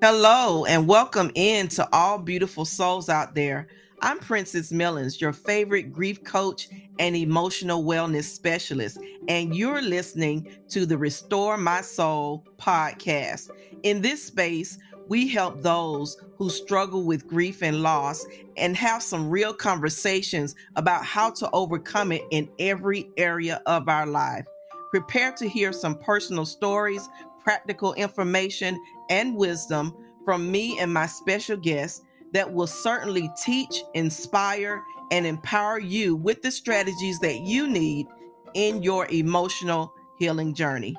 Hello, and welcome in to all beautiful souls out there. I'm Princess Millens, your favorite grief coach and emotional wellness specialist, and you're listening to the Restore My Soul podcast. In this space, we help those who struggle with grief and loss and have some real conversations about how to overcome it in every area of our life. Prepare to hear some personal stories, practical information, and wisdom from me and my special guests that will certainly teach, inspire, and empower you with the strategies that you need in your emotional healing journey.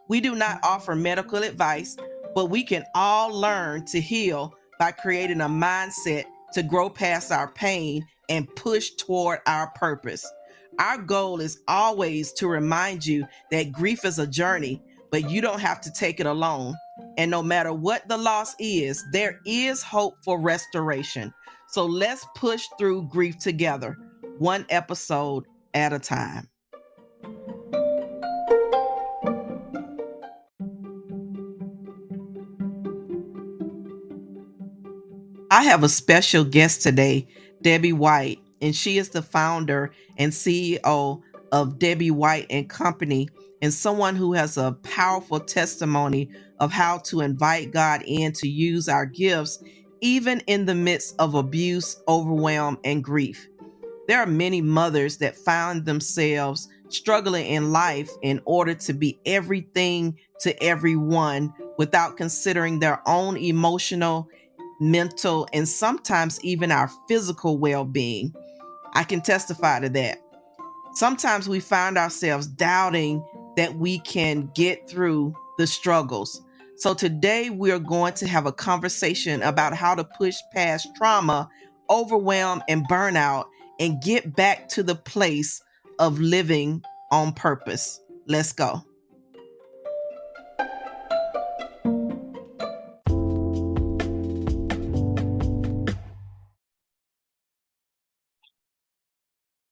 We do not offer medical advice, but we can all learn to heal by creating a mindset to grow past our pain and push toward our purpose. Our goal is always to remind you that grief is a journey, but you don't have to take it alone. And no matter what the loss is, there is hope for restoration. So let's push through grief together, one episode at a time. I have a special guest today, Debby White, and she is the founder and CEO of Debby White and Company, and someone who has a powerful testimony of how to invite God in to use our gifts, even in the midst of abuse, overwhelm, and grief. There are many mothers that find themselves struggling in life in order to be everything to everyone without considering their own emotional, mental, and sometimes even our physical well being. I can testify to that. Sometimes we find ourselves doubting that we can get through the struggles. So today we're going to have a conversation about how to push past trauma, overwhelm, and burnout and get back to the place of living on purpose. Let's go.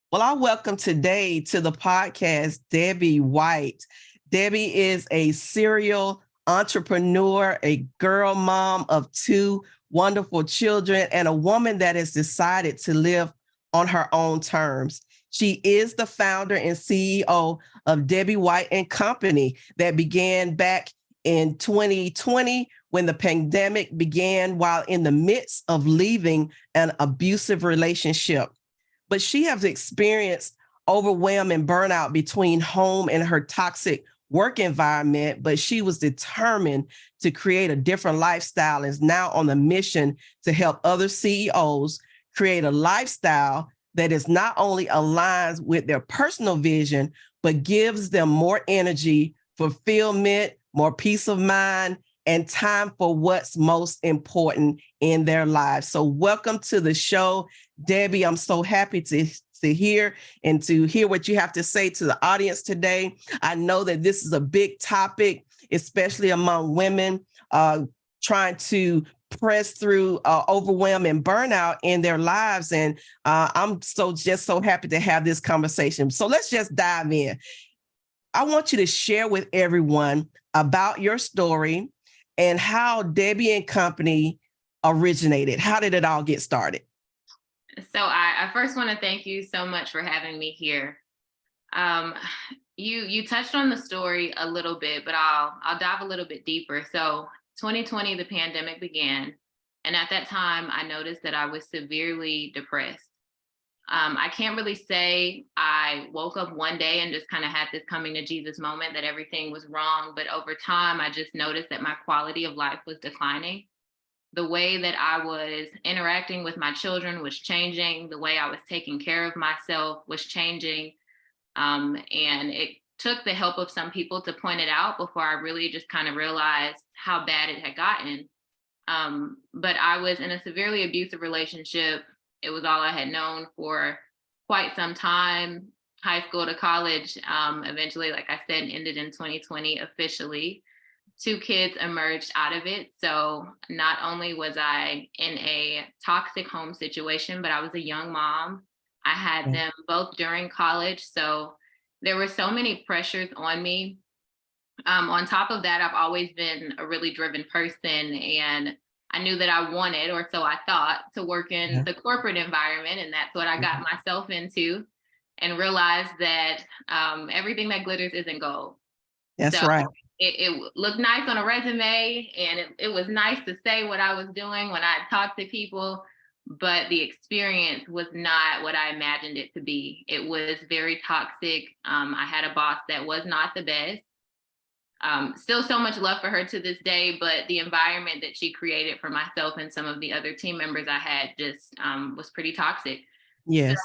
Well, I welcome today to the podcast Debby White. Debby is a serial entrepreneur, a girl mom of two wonderful children, and a woman that has decided to live on her own terms. She is the founder and CEO of Debby White and Company that began back in 2020 when the pandemic began while in the midst of leaving an abusive relationship. But she has experienced overwhelm and burnout between home and her toxic work environment, but she was determined to create a different lifestyle and is now on a mission to help other CEOs create a lifestyle that is not only aligns with their personal vision, but gives them more energy, fulfillment, more peace of mind, and time for what's most important in their lives. So welcome to the show, Debby. I'm so happy to hear and to hear what you have to say to the audience today. I know that this is a big topic, especially among women trying to press through overwhelm and burnout in their lives. And I'm so happy to have this conversation. So let's just dive in. I want you to share with everyone about your story and how Debby and Company originated. How did it all get started? So I first want to thank you so much for having me here. You touched on the story a little bit, but I'll dive a little bit deeper. So 2020, the pandemic began, and at that time, I noticed that I was severely depressed. I can't really say I woke up one day and just kind of had this coming to Jesus moment that everything was wrong, but over time, I just noticed that my quality of life was declining. The way that I was interacting with my children was changing. The way I was taking care of myself was changing. And it took the help of some people to point it out before I really just kind of realized how bad it had gotten. But I was in a severely abusive relationship. It was all I had known for quite some time, high school to college. Eventually, like I said, ended in 2020 officially. Two kids emerged out of it. So not only was I in a toxic home situation, but I was a young mom. I had them both during college. So there were so many pressures on me On top of that, I've always been a really driven person, and I knew that I wanted, or so I thought, to work in Yeah. the corporate environment. And that's what I got Mhm. myself into, and realized that everything that glitters isn't gold. That's So right. it looked nice on a resume, and it was nice to say what I was doing when I talked to people, but the experience was not what I imagined it to be. It was very toxic. I had a boss that was not the best. Still so much love for her to this day, but the environment that she created for myself and some of the other team members I had just was pretty toxic. So, Yes.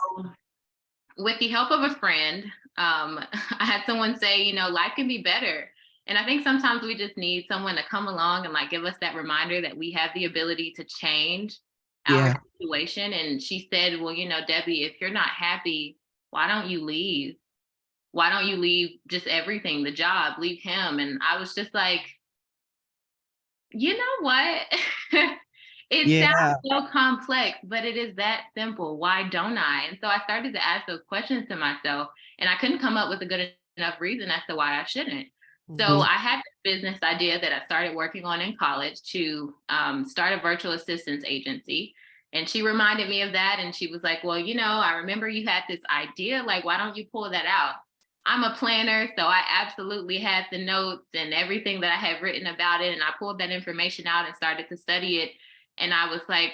with the help of a friend, I had someone say, life can be better. And I think sometimes we just need someone to come along and like give us that reminder that we have the ability to change our Yeah. situation. And she said, well, Debbie, if you're not happy, why don't you leave? Why don't you leave just everything, the job, leave him? And I was just like, you know what? It sounds Yeah. so complex, but it is that simple. Why don't I? And so I started to ask those questions to myself, and I couldn't come up with a good enough reason as to why I shouldn't. So Mhm. I had this business idea that I started working on in college to start a virtual assistance agency. And she reminded me of that. And she was like, well, I remember you had this idea. Like, why don't you pull that out? I'm a planner, so I absolutely had the notes and everything that I had written about it. And I pulled that information out and started to study it. And I was like,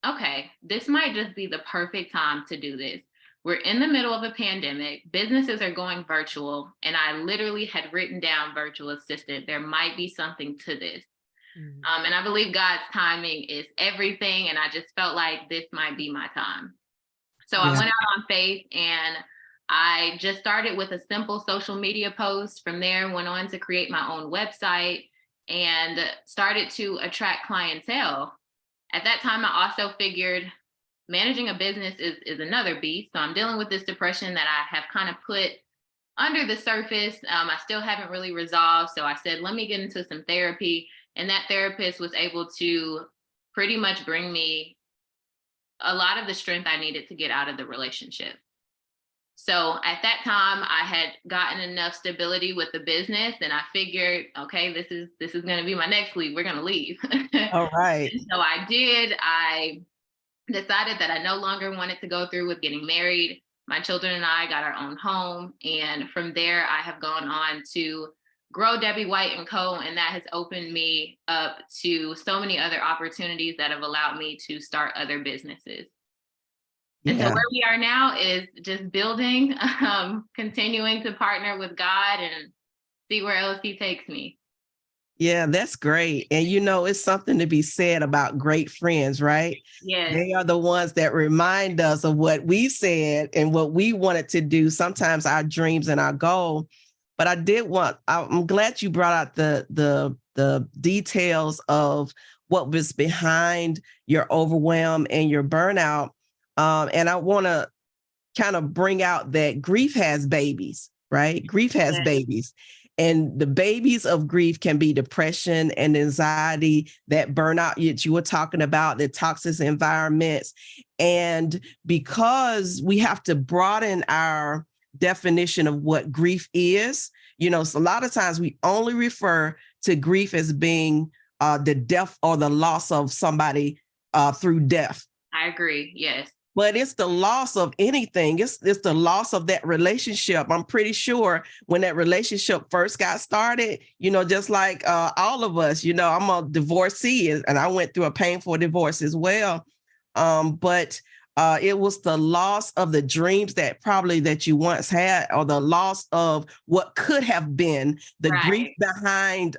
okay, this might just be the perfect time to do this. We're in the middle of a pandemic, businesses are going virtual, and I literally had written down virtual assistant. There might be something to this. Mhm. And I believe God's timing is everything. And I just felt like this might be my time. So I Yeah. went out on faith, and I just started with a simple social media post. From there, went on to create my own website and started to attract clientele. At that time, I also figured managing a business is another beast. So I'm dealing with this depression that I have kind of put under the surface. I still haven't really resolved. So I said, let me get into some therapy. And that therapist was able to pretty much bring me a lot of the strength I needed to get out of the relationship. So at that time, I had gotten enough stability with the business, and I figured, okay, this is going to be my next leave. We're going to leave. And All right. so I did. I decided that I no longer wanted to go through with getting married. My children and I got our own home, and from there, I have gone on to grow Debbie White and Co. And that has opened me up to so many other opportunities that have allowed me to start other businesses. And so Yeah. where we are now is just building, continuing to partner with God and see where else He takes me. Yeah, that's great. And it's something to be said about great friends, right? Yes, They are the ones that remind us of what we said and what we wanted to do, sometimes our dreams and our goal. But I'm glad you brought out the details of what was behind your overwhelm and your burnout. And I want to kind of bring out that grief has babies, right? Grief has yes, babies. And the babies of grief can be depression and anxiety, that burnout that you were talking about, the toxic environments. And because we have to broaden our definition of what grief is, so a lot of times we only refer to grief as being the death or the loss of somebody through death. I agree. Yes, But it's the loss of anything. It's the loss of that relationship. I'm pretty sure when that relationship first got started, just like all of us, I'm a divorcee and I went through a painful divorce as well. But it was the loss of the dreams that you once had, or the loss of what could have been, the grief right. behind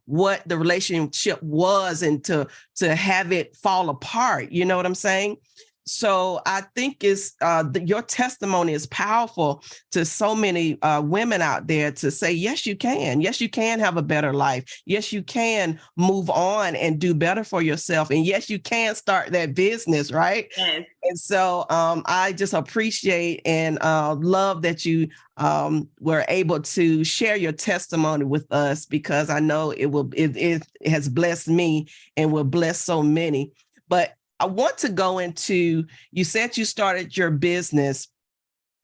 what the relationship was, and to have it fall apart. You know what I'm saying? So I think your testimony is powerful to so many women out there, to say, yes, you can. Yes, you can have a better life. Yes, you can move on and do better for yourself. And yes, you can start that business, right? Yes. And so I just appreciate and love that you were able to share your testimony with us, because I know it has blessed me and will bless so many. But I want to go into, you said you started your business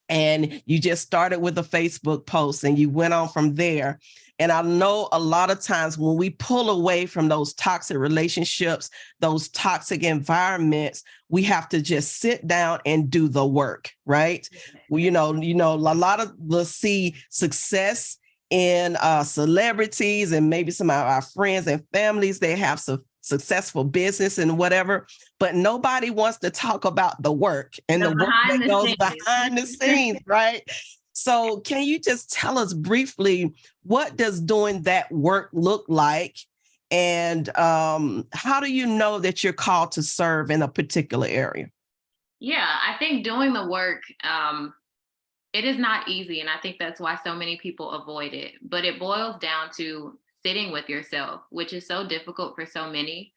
and you just started with a Facebook post and you went on from there. And I know a lot of times when we pull away from those toxic relationships, those toxic environments, we have to just sit down and do the work, right? Well, a lot of us see success in celebrities and maybe some of our friends and families. They have some successful business and whatever, but nobody wants to talk about the work and the work that goes behind the scenes, right? So can you just tell us briefly, what does doing that work look like? And how do you know that you're called to serve in a particular area? Yeah, I think doing the work, it is not easy. And I think that's why so many people avoid it. But it boils down to sitting with yourself, which is so difficult for so many.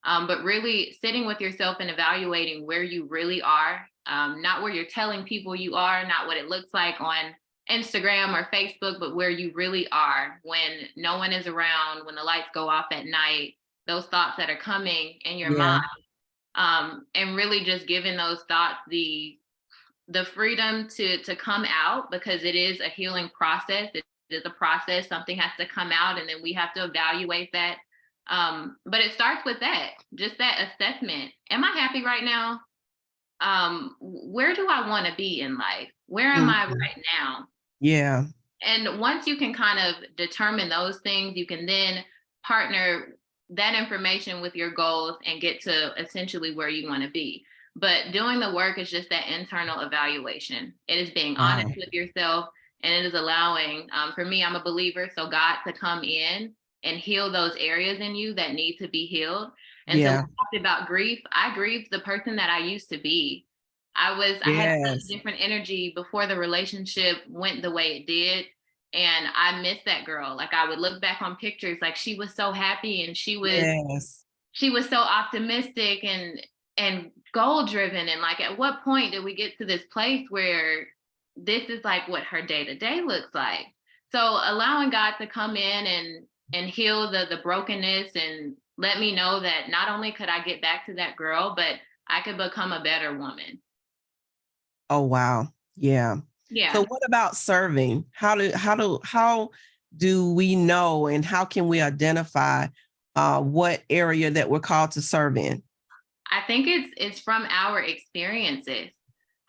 But really sitting with yourself and evaluating where you really are, not where you're telling people you are, not what it looks like on Instagram or Facebook, but where you really are when no one is around, when the lights go off at night, those thoughts that are coming in your mind, and really just giving those thoughts the freedom to come out, because it is a healing process. It is a process. Something has to come out, and then we have to evaluate that. But it starts with that, just that assessment. Am I happy right now? Where do I want to be in life? Where am I right now? Yeah. And once you can kind of determine those things, you can then partner that information with your goals and get to essentially where you want to be. But doing the work is just that internal evaluation. It is being honest with yourself, and it is allowing, for me, I'm a believer, so God to come in and heal those areas in you that need to be healed. And so we talked about grief. I grieved the person that I used to be. I had such different energy before the relationship went the way it did. And I miss that girl. Like, I would look back on pictures, like she was so happy and she was so optimistic and goal driven. And like, at what point did we get to this place where this is like what her day to day looks like? So allowing God to come in and heal the brokenness and let me know that not only could I get back to that girl, but I could become a better woman. Oh, wow. Yeah. Yeah. So what about serving? How do we know, and how can we identify what area that we're called to serve in? I think it's from our experiences.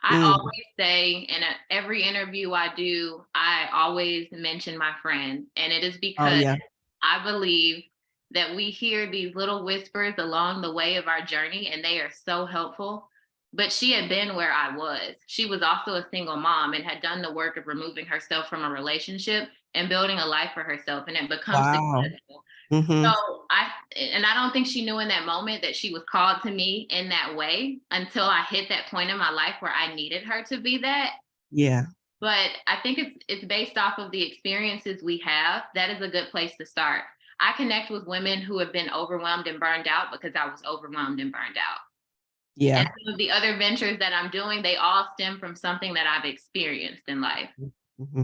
I always say in every interview I do, I always mention my friend. And it is because I believe that we hear these little whispers along the way of our journey, and they are so helpful. But she had been where I was. She was also a single mom and had done the work of removing herself from a relationship and building a life for herself, and it becomes successful. So I don't think she knew in that moment that she was called to me in that way until I hit that point in my life where I needed her to be that. Yeah. But I think it's based off of the experiences we have. That is a good place to start. I connect with women who have been overwhelmed and burned out because I was overwhelmed and burned out. Yeah. And some of the other ventures that I'm doing, they all stem from something that I've experienced in life.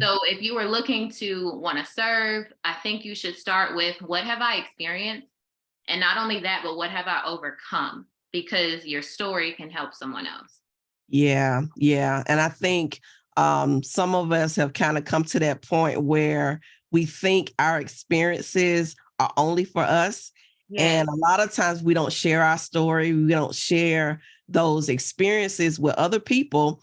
So if you are looking to want to serve, I think you should start with, what have I experienced? And not only that, but what have I overcome? Because your story can help someone else. Yeah. Yeah. And I think some of us have kind of come to that point where we think our experiences are only for us. And a lot of times we don't share our story. We don't share those experiences with other people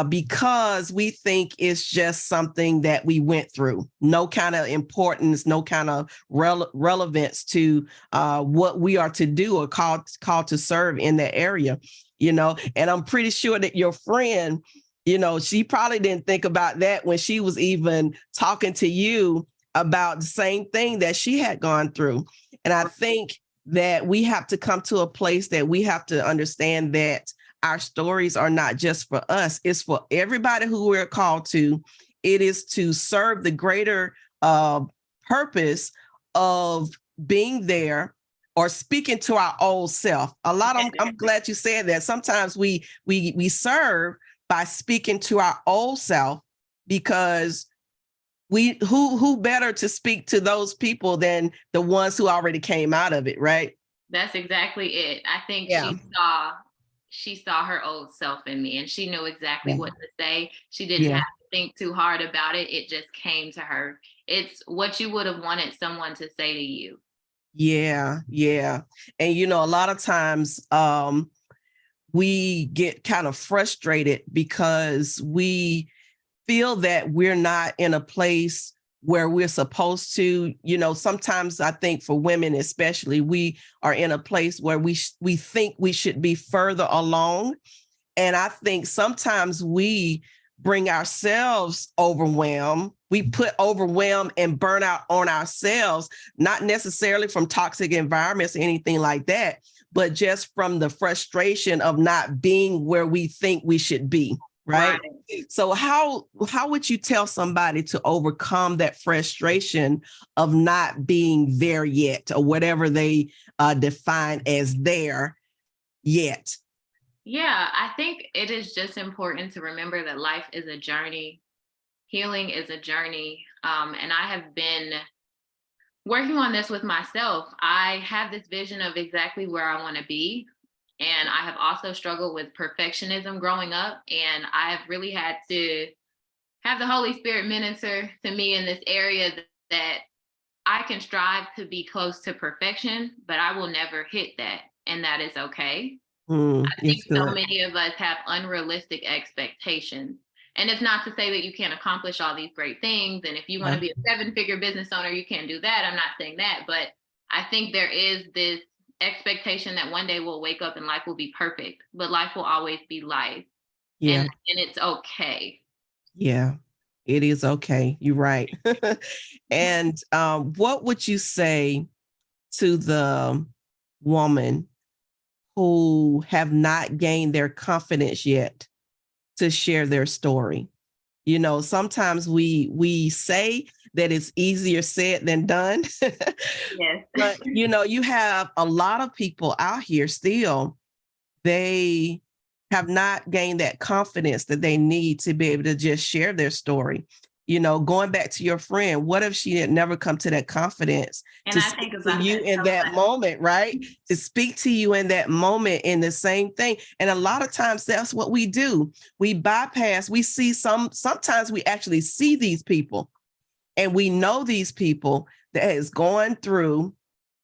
because we think it's just something that we went through. No kind of importance, no kind of relevance to what we are to do or called to serve in that area, And I'm pretty sure that your friend, she probably didn't think about that when she was even talking to you about the same thing that she had gone through. And I think that we have to come to a place that we have to understand that our stories are not just for us. It's for everybody who we're called to. It is to serve the greater purpose of being there or speaking to our old self. I'm glad you said that. Sometimes we serve by speaking to our old self, because who better to speak to those people than the ones who already came out of it, right? That's exactly it. I think she saw her old self in me, and she knew exactly Yeah. what to say. She didn't Yeah. have to think too hard about it. It just came to her. It's what you would have wanted someone to say to you. Yeah. Yeah. And a lot of times we get kind of frustrated because we feel that we're not in a place where we're supposed to. Sometimes I think for women especially, we are in a place where we think we should be further along. And I think sometimes we bring ourselves overwhelmed. We put overwhelm and burnout on ourselves, not necessarily from toxic environments or anything like that, but just from the frustration of not being where we think we should be. Right. So how would you tell somebody to overcome that frustration of not being there yet, or whatever they define as there yet? Yeah, I think it is just important to remember that life is a journey. Healing is a journey. And I have been working on this with myself. I have this vision of exactly where I want to be. And I have also struggled with perfectionism growing up. And I have really had to have the Holy Spirit minister to me in this area that I can strive to be close to perfection, but I will never hit that. And that is okay. I think It's so good. many of us have unrealistic expectations. And it's not to say that you can't accomplish all these great things. And if you want to be a 7-figure business owner, you can't do that. I'm not saying that. But I think there is this expectation that one day we'll wake up and life will be perfect, but life will always be life. Yeah. And it's okay. Yeah. It is okay. You're right. And what would you say to the woman who have not gained their confidence yet to share their story? Sometimes we say that it's easier said than done. Yes. But you have a lot of people out here still, they have not gained that confidence that they need to be able to just share their story. Going back to your friend, what if she had never come to that confidence And to I speak think to about you that in so that much. moment, right? To speak to you in that moment in the same thing. And a lot of times that's what we do. We bypass, we see sometimes we actually see these people and we know these people that is going through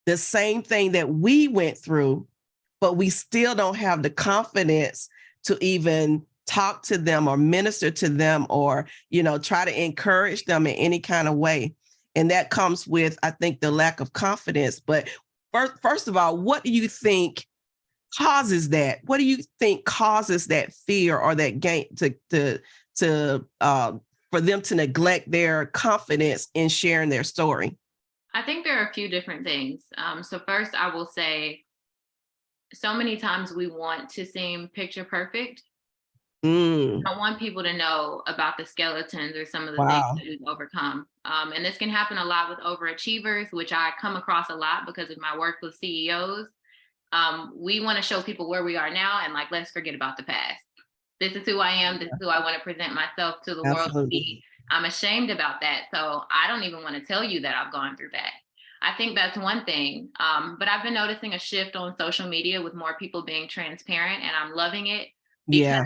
the same thing that we went through, but we still don't have the confidence to even talk to them or minister to them or, try to encourage them in any kind of way. And that comes with, I think, the lack of confidence. But first of all, what do you think causes that? What do you think causes that fear or that gain for them to neglect their confidence in sharing their story? I think there are a few different things. So first, I will say, so many times we want to seem picture perfect. I want people to know about the skeletons or some of the things Wow. that we've overcome. And this can happen a lot with overachievers, which I come across a lot because of my work with CEOs. We want to show people where we are now and like, let's forget about the past. This is who I am. This is who I want to present myself to the world to be. Absolutely. I'm ashamed about that. So I don't even want to tell you that I've gone through that. I think that's one thing. But I've been noticing a shift on social media with more people being transparent, and I'm loving it because Yeah.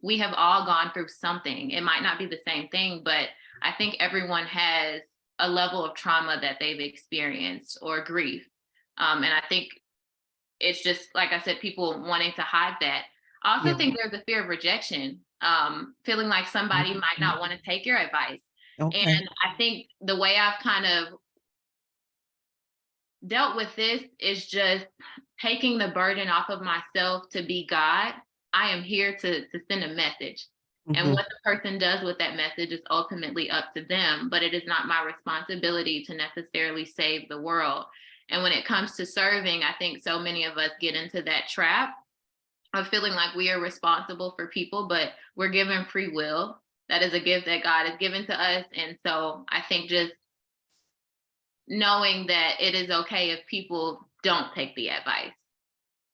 we have all gone through something. It might not be the same thing, but I think everyone has a level of trauma that they've experienced or grief. And I think it's just, like I said, people wanting to hide that. I also Yeah. think there's a fear of rejection, feeling like somebody might not want to take your advice. Okay. And I think the way I've kind of dealt with this is just taking the burden off of myself to be God. I am here to send a message. And Mhm. what the person does with that message is ultimately up to them, but it is not my responsibility to necessarily save the world. And when it comes to serving, I think so many of us get into that trap of feeling like we are responsible for people, but we're given free will. That is a gift that God has given to us. And so I think just knowing that it is okay if people don't take the advice.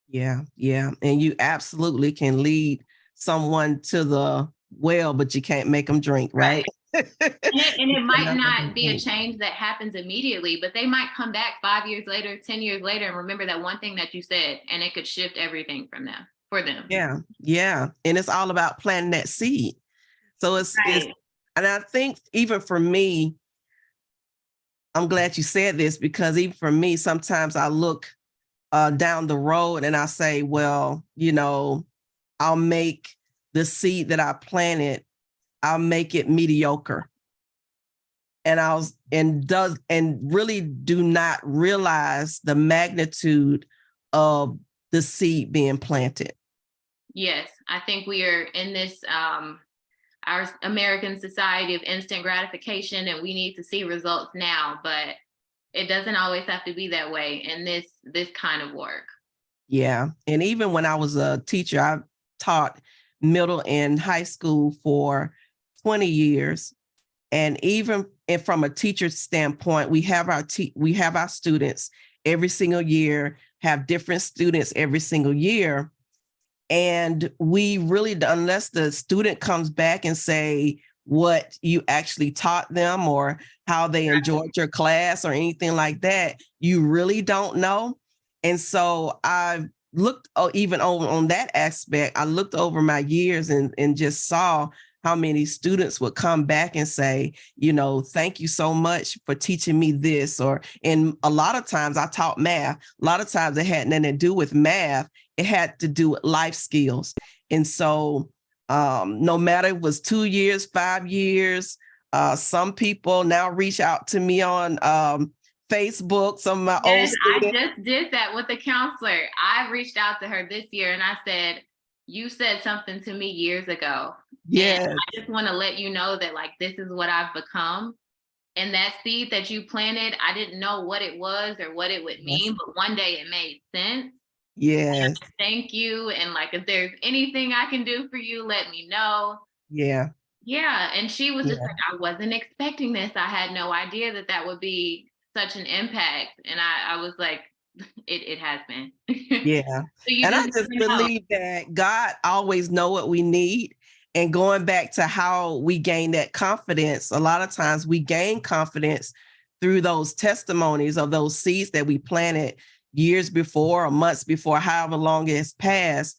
Yeah, yeah. And you absolutely can lead someone to the well, but you can't make them drink, right? Right. And it You might cannot make not 'em be a drink. change that happens immediately, but they might come back 5 years later, 10 years later, and remember that one thing that you said, and it could shift everything from them. for them. Yeah. Yeah. And it's all about planting that seed. So it's Right. and I think even for me, I'm glad you said this because even for me, sometimes I look down the road and I say, well, I'll make the seed that I planted, I'll make it mediocre. And really do not realize the magnitude of the seed being planted. Yes, I think we are in this our American society of instant gratification, and we need to see results now, but it doesn't always have to be that way in this kind of work. Yeah. And even when I was a teacher, I taught middle and high school for 20 years. And even if from a teacher's standpoint, we have our students every single year, have different students every single year. And we really, unless the student comes back and say what you actually taught them or how they enjoyed your class or anything like that, you really don't know. And so I looked even on that aspect, I looked over my years and just saw how many students would come back and say, thank you so much for teaching me this. And a lot of times I taught math. A lot of times it had nothing to do with math. It had to do with life skills. And so no matter it was 2 years, 5 years, some people now reach out to me on Facebook, some of my old Yes, I students. just did that with a counselor. I reached out to her this year and I said, you said something to me years ago. And Yes, I just want to let you know that like this is what I've become. And that seed that you planted, I didn't know what it was or what it would yes, mean, but one day it made sense. yes, Thank you. And like if there's anything I can do for you, let me know. yeah, Yeah. And she was just yeah, like, I wasn't expecting this. I had no idea that that would be such an impact. And I was like, it has been. yeah. So you And I just just never know. believe that God always know what we need. And going back to how we gain that confidence, a lot of times we gain confidence through those testimonies of those seeds that we planted years before or months before, however long it has passed.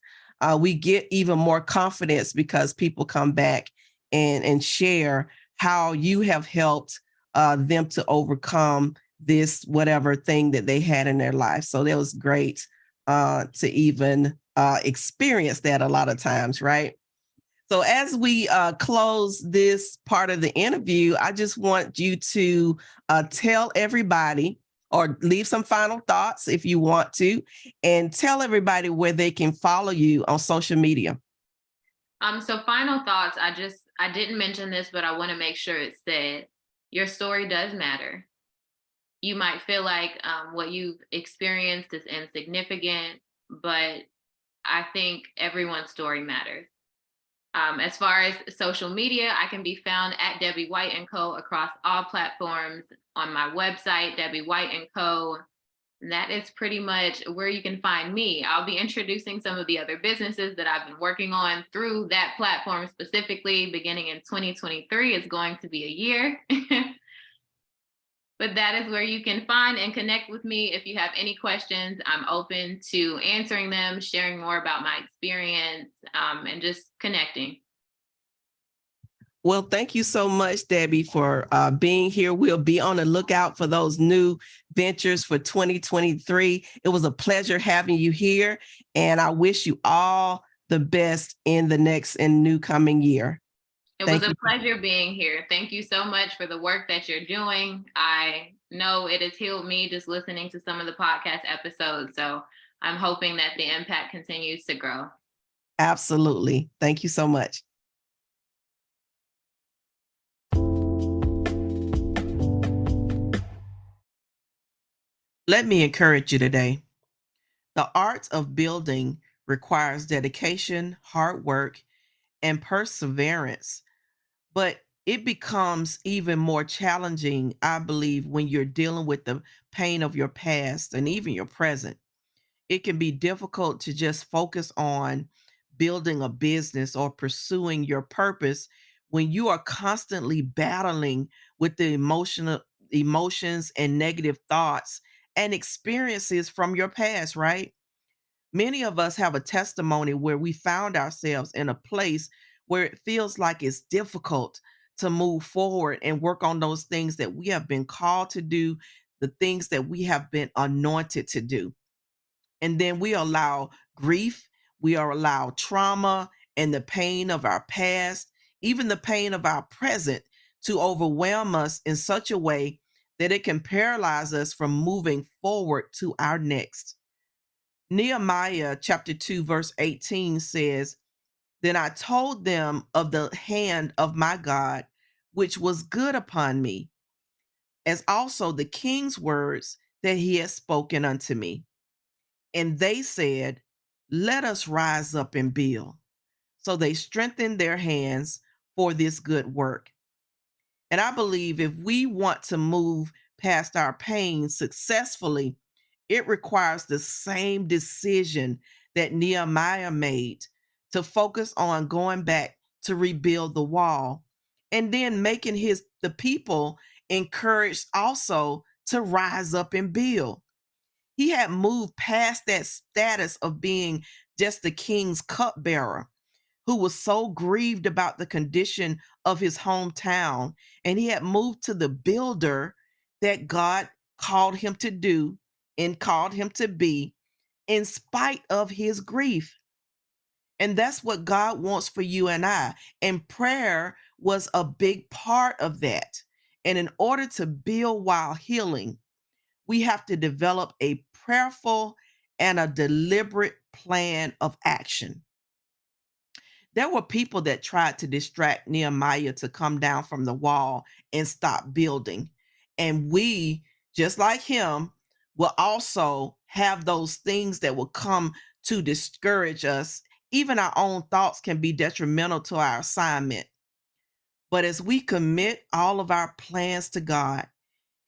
We get even more confidence because people come back and share how you have helped them to overcome this whatever thing that they had in their life. So that was great to even experience that a lot of times, right? So as we close this part of the interview, I just want you to tell everybody or leave some final thoughts if you want to, and tell everybody where they can follow you on social media. So final thoughts. I didn't mention this, but I want to make sure it's said. Your story does matter. You might feel like what you've experienced is insignificant, but I think everyone's story matters. As far as social media, I can be found at Debby White and Co. across all platforms on my website, Debby White and Co. That is pretty much where you can find me. I'll be introducing some of the other businesses that I've been working on through that platform specifically beginning in 2023. Is going to be a year. But that is where you can find and connect with me. If you have any questions, I'm open to answering them, sharing more about my experience, and just connecting. Well, thank you so much, Debbie, for being here. We'll be on the lookout for those new ventures for 2023. It was a pleasure having you here, and I wish you all the best in the next and new coming year. It was Thank a you. pleasure being here. Thank you so much for the work that you're doing. I know it has healed me just listening to some of the podcast episodes. So I'm hoping that the impact continues to grow. Absolutely. Thank you so much. Let me encourage you today. The art of building requires dedication, hard work, and perseverance, but it becomes even more challenging, I believe, when you're dealing with the pain of your past and even your present. It can be difficult to just focus on building a business or pursuing your purpose when you are constantly battling with the emotions and negative thoughts and experiences from your past, right? Many of us have a testimony where we found ourselves in a place where it feels like it's difficult to move forward and work on those things that we have been called to do, the things that we have been anointed to do. And then we allow grief, we are allowed trauma and the pain of our past, even the pain of our present, to overwhelm us in such a way that it can paralyze us from moving forward to our next. Nehemiah chapter 2, verse 18 says, Then I told them of the hand of my God, which was good upon me, as also the king's words that he had spoken unto me. And they said, Let us rise up and build. So they strengthened their hands for this good work. And I believe if we want to move past our pain successfully, it requires the same decision that Nehemiah made to focus on going back to rebuild the wall and then making the people encouraged also to rise up and build. He had moved past that status of being just the king's cupbearer who was so grieved about the condition of his hometown. And he had moved to the builder that God called him to do and called him to be in spite of his grief. And that's what God wants for you and I. And prayer was a big part of that. And in order to build while healing, we have to develop a prayerful and a deliberate plan of action. There were people that tried to distract Nehemiah to come down from the wall and stop building. And we, just like him, will also have those things that will come to discourage us. Even our own thoughts can be detrimental to our assignment. But as we commit all of our plans to God,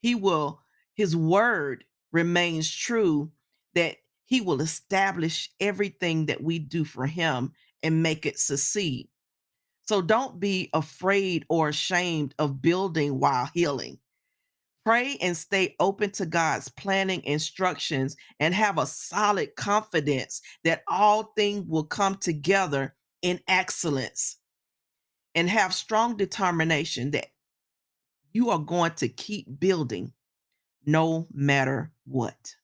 his word remains true that he will establish everything that we do for him and make it succeed. So don't be afraid or ashamed of building while healing. Pray and stay open to God's planning instructions and have a solid confidence that all things will come together in excellence, and have strong determination that you are going to keep building no matter what.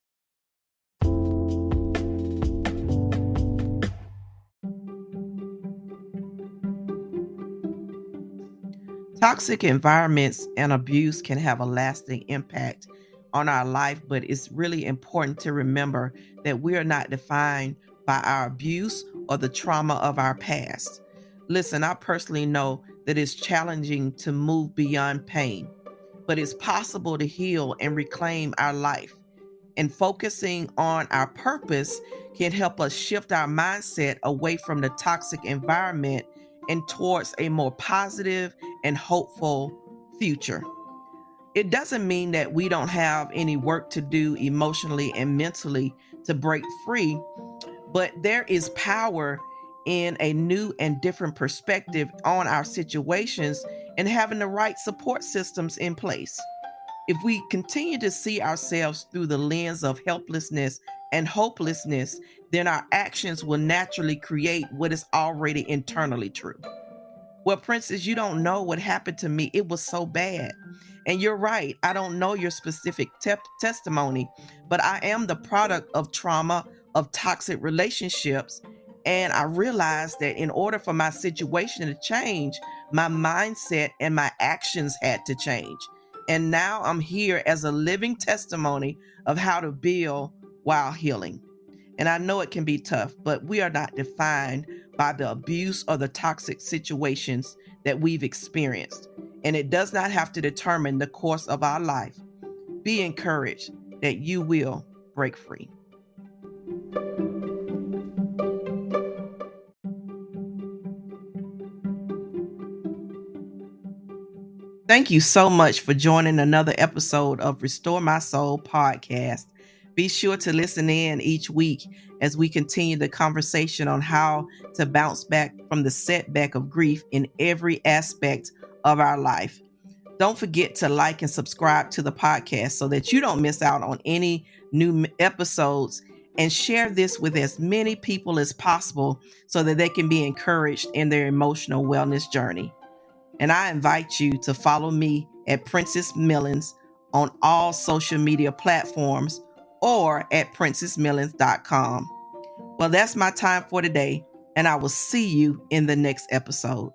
Toxic environments and abuse can have a lasting impact on our life, but it's really important to remember that we are not defined by our abuse or the trauma of our past. Listen, I personally know that it's challenging to move beyond pain, but it's possible to heal and reclaim our life. And focusing on our purpose can help us shift our mindset away from the toxic environment and towards a more positive and hopeful future. It doesn't mean that we don't have any work to do emotionally and mentally to break free, but there is power in a new and different perspective on our situations and having the right support systems in place. If we continue to see ourselves through the lens of helplessness and hopelessness, then our actions will naturally create what is already internally true. Well, Princess, you don't know what happened to me. It was so bad. And you're right. I don't know your specific testimony, but I am the product of trauma, of toxic relationships. And I realized that in order for my situation to change, my mindset and my actions had to change. And now I'm here as a living testimony of how to build while healing. And I know it can be tough, but we are not defined by the abuse or the toxic situations that we've experienced. And it does not have to determine the course of our life. Be encouraged that you will break free. Thank you so much for joining another episode of Restore My Soul podcast. Be sure to listen in each week as we continue the conversation on how to bounce back from the setback of grief in every aspect of our life. Don't forget to like and subscribe to the podcast so that you don't miss out on any new episodes. and share this with as many people as possible so that they can be encouraged in their emotional wellness journey. And I invite you to follow me at Princess Millens on all social media platforms or at princessmillens.com. Well, that's my time for today, and I will see you in the next episode.